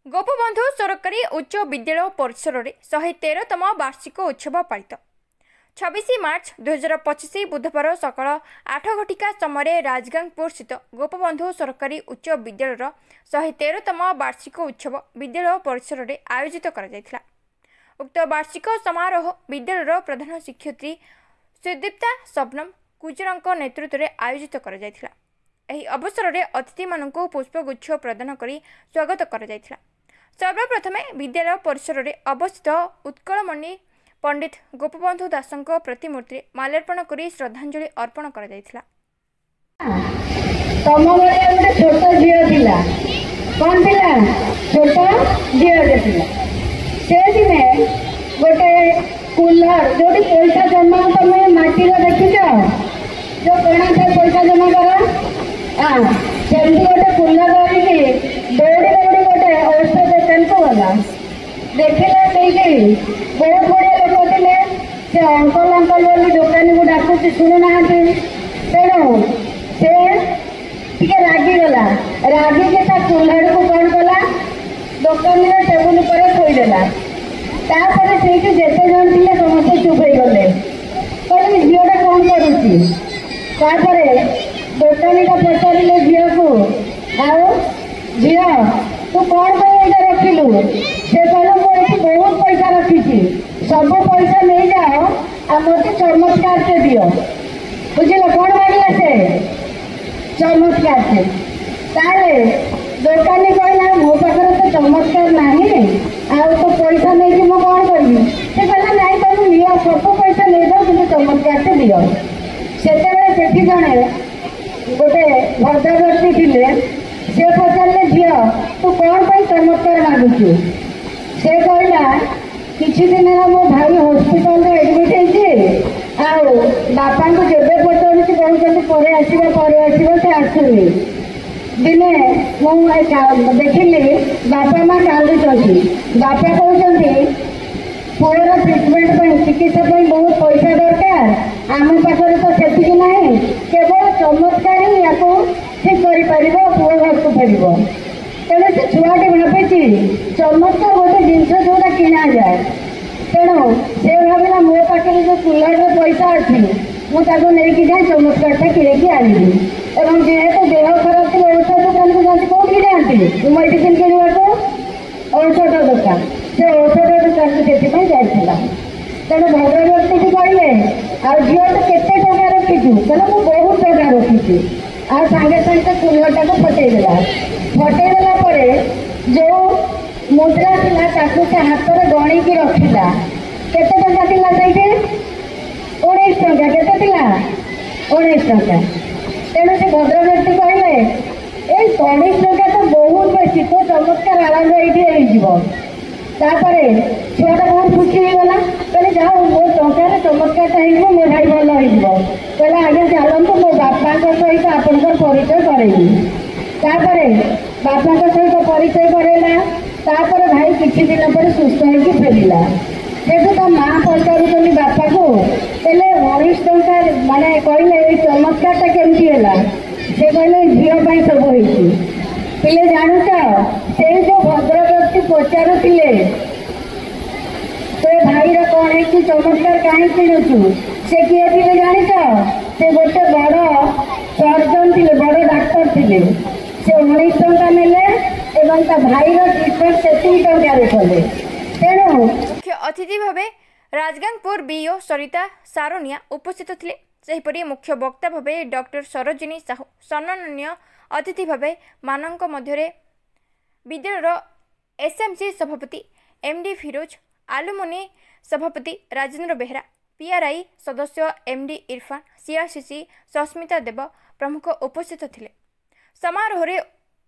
गोपबंधु सरकारी उच्च विद्यालय परिसर में 113तम वार्षिक उत्सव पालित 26 मार्च 2025 बुधवार सकाल 8 घटिका समय राजगांगपुर स्थित गोपबंधु सरकारी उच्च विद्यालय 113तम वार्षिक उत्सव विद्यालय परिसर में आयोजित कर उक्त वार्षिक समारोह विद्यालय प्रधान शिक्षयित्री सुदीप्ता शबनम कुजर नेतृत्व में आयोजित कर अवसर में अतिथि मानक पुष्पगुच्छ प्रदान कर स्वागत कर सर्वप्रथमे विद्यालय परिसर में अवस्थित उत्कलमणि पंडित गोपबंधु दासଙ୍କ प्रतिमूर्ति माल्यार्पण कर श्रद्धांजलि अर्पण कर छोट झील थिला कौन थिला छोट झील से दिने गोटे कूलर जो पैसा जमा तुम माटी देखिच जो कणा से पैसा जमा कर सेमती गोटे कूलर धरिकी दौड़ी दौड़ी गोटे औषध दुकान को गला देखला बहुत बड़े लोग थे से अंकल अंकल बोली दुकानी को डाकुची शुणुना तेणु से टे रागिगला रागिकी कूलर को कौन कला दुकान टेबुल पर थोदेला तापर से जिते जन थे समस्त चुप हो गले कहले झीटा कौन करुच्ची दुकानी का पचारे झील को आओ झील तू कौन यहाँ रखिलु से कहला मुझे बहुत पैसा रखी सब पैसा नहीं जाओ आ मत चमत्कार से दियो बुझल कौन मांगला से चमत्कार से ताले दुकानी कहला मो पाखे तो चमत्कार नहीं आ तो पैसा नहीं कि कौन करी से कहला नहीं तुम नियो सब पैसा नहीं दो कि चमत्कार से दियो से जड़े गोटे भद्रवर्ती थे से पचारे झील तू कौन पर चमत्कार मागुचु से कहला किसी दिन मो भाई हॉस्पिटल एडमिट होपा को जब पचार कहते आसो से आसुनी दिने मुझे देखिली बापा माँ कांदुंट बापा कहते पुअर ट्रिटमेंट चिकित्सा बहुत पैसा दरकार आम पाखे तो से ना केवल चमत्कार ही या ठीक कर पुओ घर को फेर तेणु से छुआटे भावी चमत्कार गोटे जिनस जोटा किणा जाए तेणु से भावना मो पाखे जो कूलर पैसा अच्छी मुझे नहीं जाए चमत्कार किणी आनी और जेहेतु देह खराब थी औषध दुकान को जाती कौन जाती मेडिसिन किणवा औषध दुकान से औषध दुकान को जाइला तेणु भद्रव्यक्ति भी कहले आ झील तो केते टका रखीचु कहले मुझे बहुत टका रखी आ सागे सागे कूलर टाक फटेदेला जो मुद्रा थी से हाथ में गणिकी रखिला केते टका थिला सेठी 19 टका केते थिला 19 टका तेणु से भद्रव्यक्ति कहले ए 19 टका तो बहुत बेसी तो चमत्कार आरंभ ये छुआटा बहुत खुशी होगा कहले जाओ मो टकर चमत्कार हो मो भाई भल हो कहला आगे चलते मो बापा सहित आपण परिचय करेगी बापा सहित परिचय करेला भाई किसी दिन पर सुस्थ हो फेरला जेहतु तो माँ पचार बापा को कहले 19 टका माने कहले चमत्कार केमती है से कहले झील सब हो पिले जानूच से जो भद्र व्यक्ति पचारुले तो भाई कौन है चमत्कार कहीं किणुचु से किए थे जानिच से गोटे बड़ सर्जन थे बड़ डाक्तर थे से 19 टका ने भाई ट्रिटमेंट से टकर कले तेणु मुख्य अतिथि भाव राजगांगपुर बीओ सरिता सारोनिया उपस्थित थे सेहीपरि मुख्य वक्ता भाव डॉक्टर सरोजिनी साहू सम्माननीय अतिथि भाव मानक मध्य विद्यालय एसएमसी सभापति एमडी फिरोज आलुमनी सभापति राजेंद्र बेहरा पीआरआई सदस्य एमडी इरफान सीआरसीसी सस्मिता देव प्रमुख उपस्थित थे समारोह में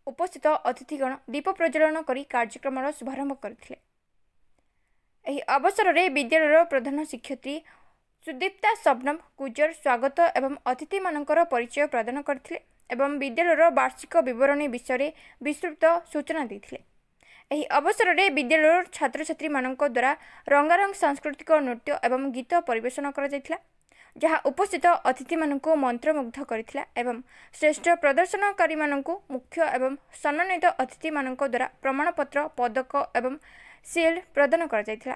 उपस्थित अतिथिगण दीप प्रज्वलन कर कार्यक्रम शुभारंभ करथिले। एही अवसर में विद्यालय प्रधान शिक्षयित्री सुदीप्ता शबनम कुजर स्वागत एवं अतिथि मानकर परिचय प्रदान करथिले एवं विद्यालय वार्षिक विवरणी विषय विस्तृत सूचना देथिले। एही अवसर में विद्यालय छात्र छात्री मानक द्वारा रंगारंग सांस्कृतिक नृत्य एवं गीत परिवेशन करा जायथिला। जहाँ उपस्थित अतिथि मानकु मंत्रमुग्ध करथिला एवं श्रेष्ठ प्रदर्शनकारी मानकु मुख्य एवं सम्मानित अतिथि मानक द्वारा प्रमाणपत्र पदक एवं सील प्रदान कर जायथिला।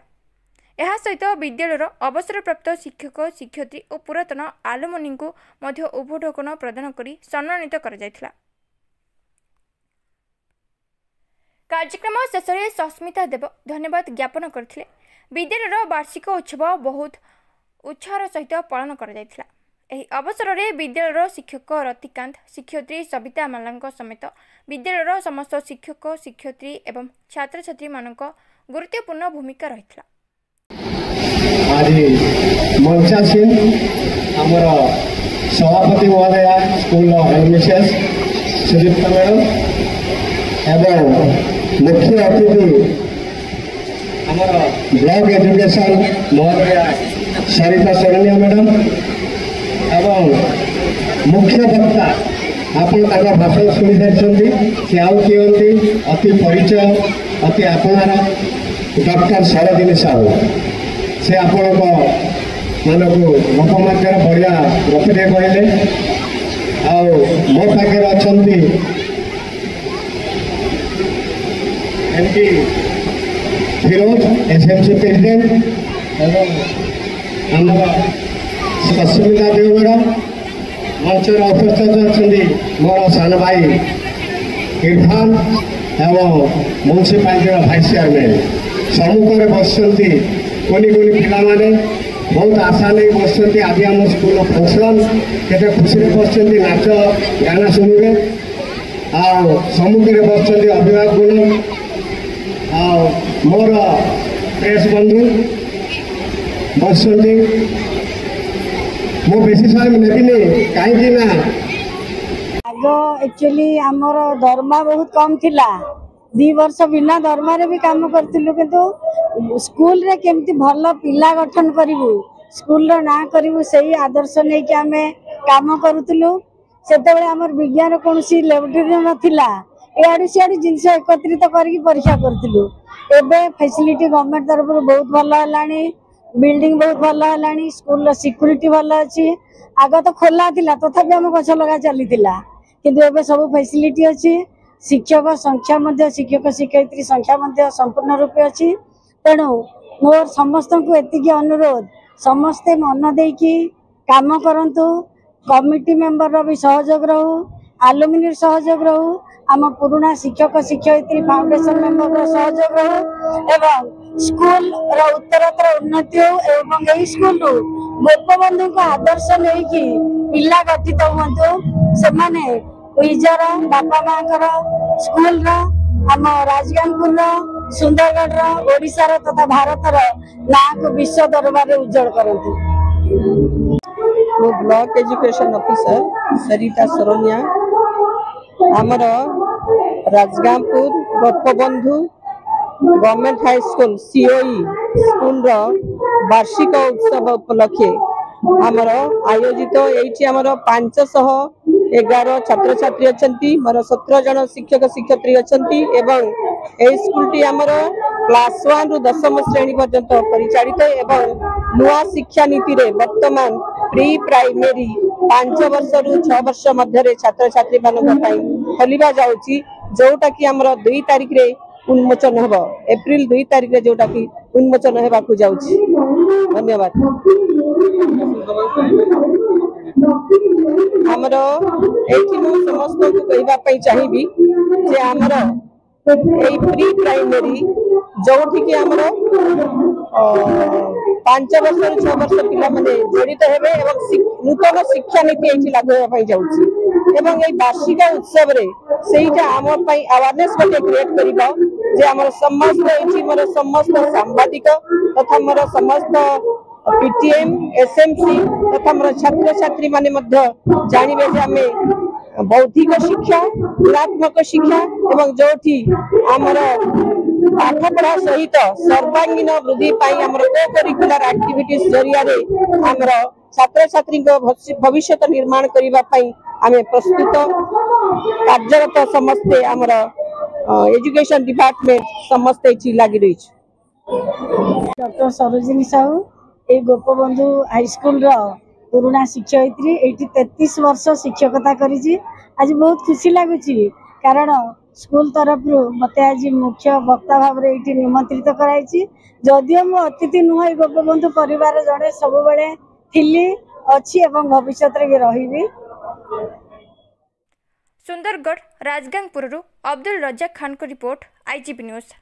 यह सहित विद्यालयर अवसरप्राप्त शिक्षक शिक्षयित्री और पुरातन आलुमनी को मध्य उपढौकन प्रदान करी सम्मानित कर जायथिला। कार्यक्रम शेष में सस्मिता देव धन्यवाद ज्ञापन करथिले। विद्यालयर वार्षिक उत्सव बहुत उत्साह सहित पालन कर जायथिला। एही अवसर में विद्यालयर शिक्षक रतिकांत शिक्षयित्री सविता माला समेत विद्यालयर समस्त शिक्षक शिक्षयित्री एवं छात्र छात्री मानक गुरुत्वपूर्ण भूमिका रहिथिला। आज मंचासीन आमर सभापति महोदय स्कूल हेडमिस्ट्रेस सुदीप्ता मैडम एवं मुख्य अतिथि आमर ब्लॉक एजुकेशन महोदय सरिता सरनिया मैडम एवं मुख्य वक्ता आपण भाषण शुणी सारी से आउ किए अति परिचय अति आपणार डॉक्टर सरोजिनी साहू से आपण मानक लोकमाध्यम बढ़िया गपटे कहले मो पाखे अच्छा एमपी फिरोज एसएमसी प्रेसिडेंट आमर सस्मिता देव मैडम मंचर उपस्थित अच्छा मोर सान भाई इरफान एवं म्यूनिसिपालिटी भाइस चेयरमैन सम्मुखें बस कोनी पिला बहुत आशा नहीं बस आज आम स्कूल फंक्शन केते खुशी बस नाच गाना शुणवे सम्मुखें बस अभिभावक गुण मोर प्रेस बंधु बस मु बेसी समय नेबिनी कहीं आग एक्चुअली आमर दरमा बहुत कम थिला 2 वर्ष बिना दरमा रे भी काम करथिलु किंतु स्कूल रे केमती भल पिला गठन करिवु स्कूल रो ना करिवु सही आदर्श नै कि हमें काम करूथिलु। सेते बेले हमर विज्ञान कोनसी लैबोरेटरी नथिला एआडी सिआडी जिंस एकत्रित करके परीक्षा करथिलु। एबे फैसिलिटी गवर्नमेंट तरफ बहुत भल हलानी बिल्डिंग बहुत भल हलानी स्कूल रो सिक्योरिटी भल अछि। आग तो खोला थिला तथापि हम गछ लगा चलीथिला किंतु एबे सब फैसिलिटी अछि। शिक्षक संख्या मध्य शिक्षक शिक्षयित्री संख्या मध्य संपूर्ण रूपे अच्छी। तेणु मोर समस्त को एतिकी अनुरोध समस्ते मन देकी काम करंतु कमिटी मेंबर भी सहयोग रहू आलुमिनी सहयोग रहू आम पुराना शिक्षक शिक्षयित्री फाउंडेशन मेंबर सहयोग रहू एवं स्कूल रो उत्तरोत्तर उन्नति हो एवं एई स्कूल गोपबंधु को आदर्श लेकी पिला गठित हुंतु से माने निजर बापा माँ स्कूल आम राजगांगपुर सुंदरगढ़ ओडिशा तथा भारत ना को विश्व दरबार उज्जवल करंतु। ब्लॉक एजुकेशन ऑफिसर सरिता सरनिया आमर Rajgangpur Gopabandhu government high school COE school वार्षिक उत्सव उपलक्षे आमर आयोजित ये आमर 511 छात्र छात्री अच्छा मोर 17 जन शिक्षक शिक्षयित्री अच्छा एवं यही स्कूल आमर क्लास 1 रु 10वीं श्रेणी पर्यंत परिचालित एवं नुआ शिक्षा नीति रे वर्तमान प्री प्राइमरी 5 वर्ष रु 6 वर्ष मध्य छात्र छात्री मानक खोलिबा जाउची जोटा कि आमर 2 तारिख रे उन्मोचन हम एप्रिल 2 तारिख रे जोटा कि उन्मोचन हेबा को जाउची। धन्यवाद। आमर एठी मु समस्त को कहबा पई चाहिबी जे आमर एई प्री प्राइमरी जोठी कि आमर 5 वर्ष 6 वर्ष पिला माने जड़ित हेबे एवं नूतन शिक्षा नीति एठी लागू हेबा पई जाउची एवं एई वार्षिक उत्सव रे सेइटा आम पई अवेयरनेस बटे क्रिएट करिबा जे आमर समस्त एठी मोर समस्त सांबादिक तथा मोर समस्त पीटीएम एसएमसी तथा मोर छात्र छात्री माने मध्य जानिबे जे हमें बौद्धिक शिक्षा गुणात्मक शिक्षा एवं जोठी आमर पाठ पढ़ा सहित सर्वांगीन वृद्धि पाई आमर को करिकुलर एक्टिविटीज जरिया रे आमर छात्र छात्री भविष्य निर्माण करिबा पाई आमे प्रस्तुत कार्यरत समस्ते आमर एजुकेशन डिपार्टमेंट समस्ते एठी लागि रही डॉक्टर सरोजिनी साहू ए गोपबंधु हाई स्कूल रो पुराणा शिक्षयित्री एठी 33 वर्ष शिक्षकता करिछि। आज बहुत खुशी लागुछि कारण स्कूल तरफ मते आज मुख्य वक्ता भाव रे एठी निमंत्रित कराइछि। जदियो मु अतिथि नुह गोपबंधु परिवार जड़े सब बेले थिली अछि एवं भविष्य रे भी रहिबी। सुंदरगढ़ राजगांगपुर अब्दुल रजाक खान को रिपोर्ट, IGP न्यूज।